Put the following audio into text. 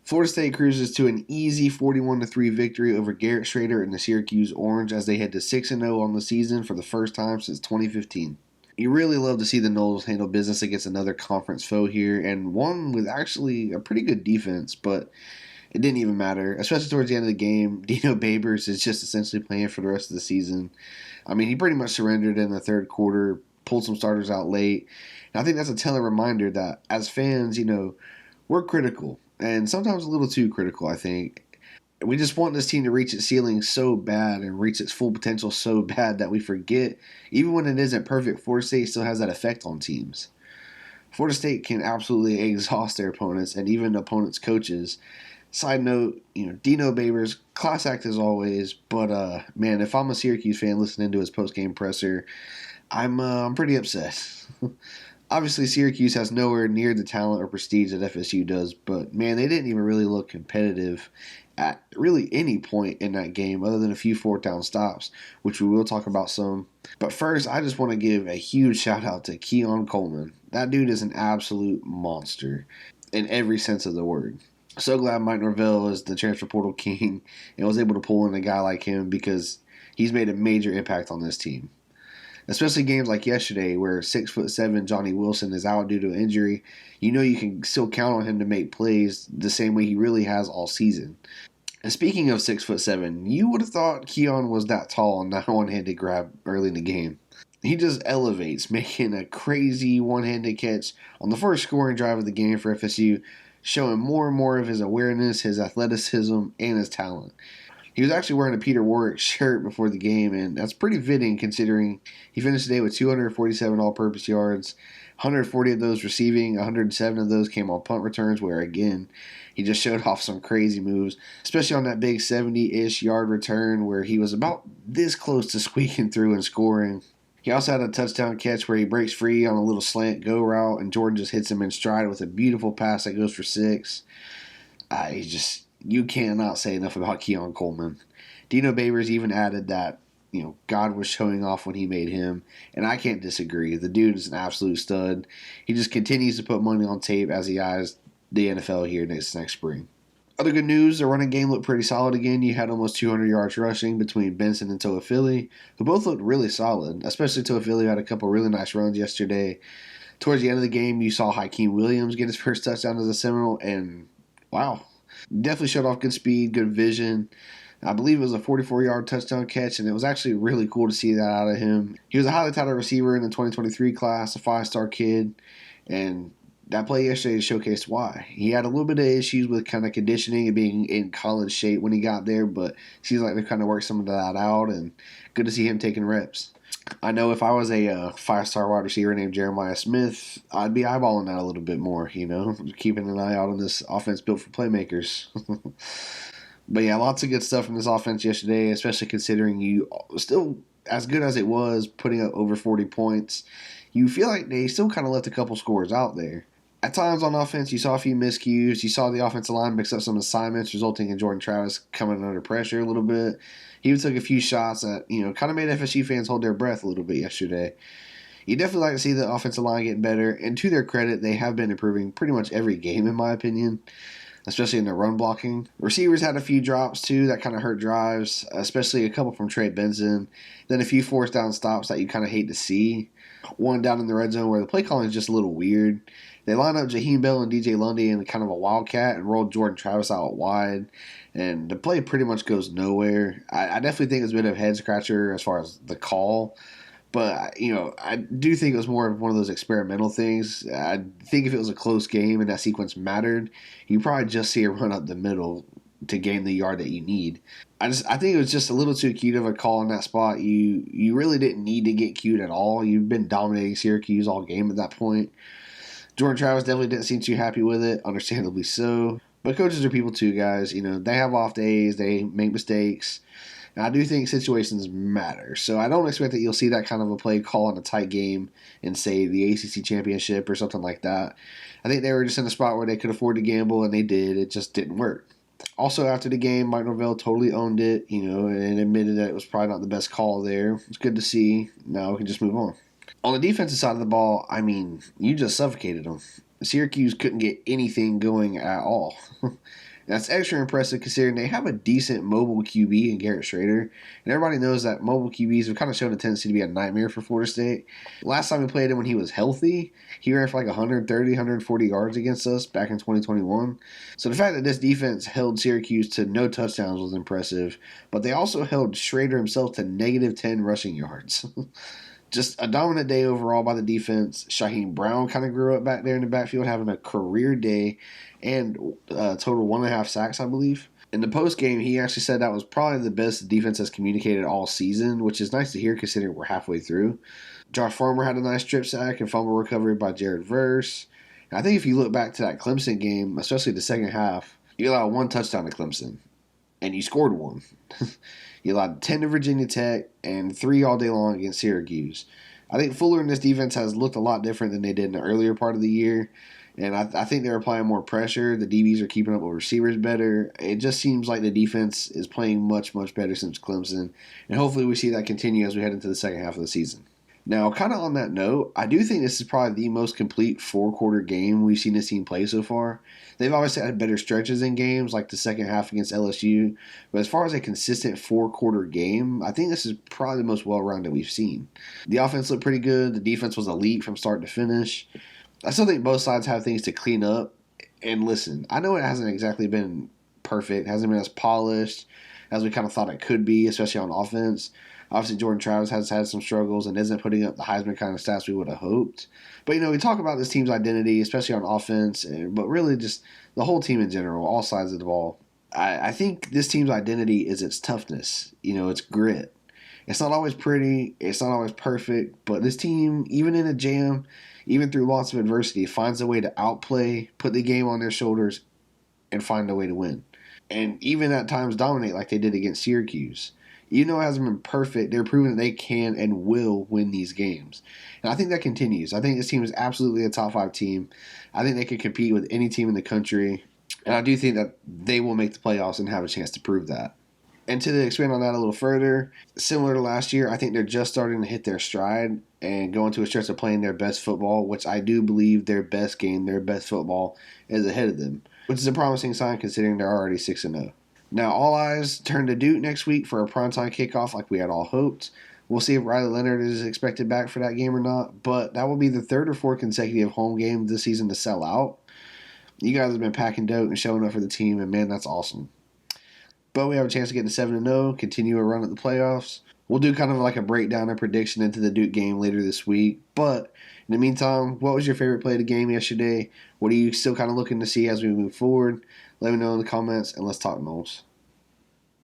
Florida State cruises to an easy 41-3 victory over Garrett Schrader and the Syracuse Orange as they head to 6-0 on the season for the first time since 2015. You really love to see the Noles handle business against another conference foe here, and one with actually a pretty good defense, but it didn't even matter, especially towards the end of the game. Dino Babers is just essentially playing for the rest of the season. I mean, he pretty much surrendered in the third quarter, pulled some starters out late. And I think that's a telling reminder that as fans, we're critical, and sometimes a little too critical, I think. We just want this team to reach its ceiling so bad and reach its full potential so bad that we forget, even when it isn't perfect, Florida State still has that effect on teams. Florida State can absolutely exhaust their opponents and even opponents' coaches. Side note, Dino Babers, class act as always, but man, if I'm a Syracuse fan listening to his post-game presser, I'm pretty upset. Obviously, Syracuse has nowhere near the talent or prestige that FSU does, but man, they didn't even really look competitive at really any point in that game other than a few fourth down stops, which we will talk about some. But first, I just want to give a huge shout out to Keon Coleman. That dude is an absolute monster in every sense of the word. So glad Mike Norvell is the transfer portal king and was able to pull in a guy like him because he's made a major impact on this team. Especially games like yesterday where 6'7" Johnny Wilson is out due to injury. You can still count on him to make plays the same way he really has all season. And speaking of 6'7", you would have thought Keon was that tall on that one-handed grab early in the game. He just elevates, making a crazy one-handed catch on the first scoring drive of the game for FSU, showing more and more of his awareness, his athleticism, and his talent. He was actually wearing a Peter Warrick shirt before the game, and that's pretty fitting considering he finished the day with 247 all-purpose yards, 140 of those receiving, 107 of those came on punt returns, where, again, he just showed off some crazy moves, especially on that big 70-ish yard return where he was about this close to squeaking through and scoring. He also had a touchdown catch where he breaks free on a little slant go route, and Jordan just hits him in stride with a beautiful pass that goes for 6. You cannot say enough about Keon Coleman. Dino Babers even added that, God was showing off when he made him, and I can't disagree. The dude is an absolute stud. He just continues to put money on tape as he eyes the NFL here next spring. Other good news, the running game looked pretty solid again. You had almost 200 yards rushing between Benson and Toafili, who both looked really solid, especially Toafili had a couple really nice runs yesterday. Towards the end of the game, you saw Hakeem Williams get his first touchdown as a Seminole, and wow, definitely showed off good speed, good vision. I believe it was a 44-yard touchdown catch, and it was actually really cool to see that out of him. He was a highly touted receiver in the 2023 class, a 5-star kid, and that play yesterday showcased why. He had a little bit of issues with kind of conditioning and being in college shape when he got there, but it seems like they kind of worked some of that out, and good to see him taking reps. I know if I was a 5-star wide receiver named Jeremiah Smith, I'd be eyeballing that a little bit more, keeping an eye out on this offense built for playmakers. But yeah, lots of good stuff from this offense yesterday, especially considering you still, as good as it was, putting up over 40 points, you feel like they still kind of left a couple scores out there. At times on offense, you saw a few miscues. You saw the offensive line mix up some assignments, resulting in Jordan Travis coming under pressure a little bit. He even took a few shots that, kind of made FSU fans hold their breath a little bit yesterday. You definitely like to see the offensive line getting better, and to their credit, they have been improving pretty much every game, in my opinion, especially in their run blocking. Receivers had a few drops, too, that kind of hurt drives, especially a couple from Trey Benson. Then a few fourth down stops that you kind of hate to see. One down in the red zone where the play calling is just a little weird. They line up Jaheim Bell and DJ Lundy in kind of a wildcat and roll Jordan Travis out wide. And the play pretty much goes nowhere. I definitely think it's a bit of a head scratcher as far as the call. But, I do think it was more of one of those experimental things. I think if it was a close game and that sequence mattered, you probably just see a run up the middle to gain the yard that you need. I think it was just a little too cute of a call in that spot. You really didn't need to get cute at all. You've been dominating Syracuse all game at that point. Jordan Travis definitely didn't seem too happy with it, understandably so. But coaches are people too, guys. They have off days. They make mistakes. And I do think situations matter. So I don't expect that you'll see that kind of a play call in a tight game in, say, the ACC championship or something like that. I think they were just in a spot where they could afford to gamble, and they did. It just didn't work. Also, after the game, Mike Norvell totally owned it, and admitted that it was probably not the best call there. It's good to see. Now we can just move on. On the defensive side of the ball, you just suffocated them. Syracuse couldn't get anything going at all. That's extra impressive considering they have a decent mobile QB in Garrett Schrader. And everybody knows that mobile QBs have kind of shown a tendency to be a nightmare for Florida State. Last time we played him when he was healthy, he ran for like 130, 140 yards against us back in 2021. So the fact that this defense held Syracuse to no touchdowns was impressive. But they also held Schrader himself to negative 10 rushing yards. Just a dominant day overall by the defense. Shaheem Brown kind of grew up back there in the backfield, having a career day and total 1.5 sacks, I believe. In the post game, he actually said that was probably the best the defense has communicated all season, which is nice to hear considering we're halfway through. Josh Farmer had a nice strip sack and fumble recovery by Jared Verse. And I think if you look back to that Clemson game, especially the second half, you allowed 1 touchdown to Clemson, and you scored 1. You allowed 10 to Virginia Tech and 3 all day long against Syracuse. I think Fuller and this defense has looked a lot different than they did in the earlier part of the year. And I think they're applying more pressure. The DBs are keeping up with receivers better. It just seems like the defense is playing much, much better since Clemson. And hopefully we see that continue as we head into the second half of the season. Now, kind of on that note, I do think this is probably the most complete 4-quarter game we've seen this team play so far. They've obviously had better stretches in games, like the second half against LSU. But as far as a consistent 4-quarter game, I think this is probably the most well-rounded we've seen. The offense looked pretty good. The defense was elite from start to finish. I still think both sides have things to clean up. And listen, I know it hasn't exactly been perfect, hasn't been as polished as we kind of thought it could be, especially on offense. Obviously, Jordan Travis has had some struggles and isn't putting up the Heisman kind of stats we would have hoped. But, we talk about this team's identity, especially on offense, but really just the whole team in general, all sides of the ball. I think this team's identity is its toughness, its grit. It's not always pretty, it's not always perfect, but this team, even in a jam, even through lots of adversity, finds a way to outplay, put the game on their shoulders, and find a way to win. And even at times dominate like they did against Syracuse. Even though it hasn't been perfect, they're proving that they can and will win these games. And I think that continues. I think this team is absolutely a top 5 team. I think they can compete with any team in the country. And I do think that they will make the playoffs and have a chance to prove that. And to expand on that a little further, similar to last year, I think they're just starting to hit their stride and go into a stretch of playing their best football, which I do believe their best game, their best football is ahead of them, which is a promising sign considering they're already 6-0. Now, all eyes turn to Duke next week for a primetime kickoff like we had all hoped. We'll see if Riley Leonard is expected back for that game or not, but that will be the 3rd or 4th consecutive home game this season to sell out. You guys have been packing dope and showing up for the team, and man, that's awesome. But we have a chance to get to 7-0, continue a run at the playoffs. We'll do kind of like a breakdown and prediction into the Duke game later this week. But in the meantime, what was your favorite play of the game yesterday? What are you still kind of looking to see as we move forward? Let me know in the comments, and let's talk Noles.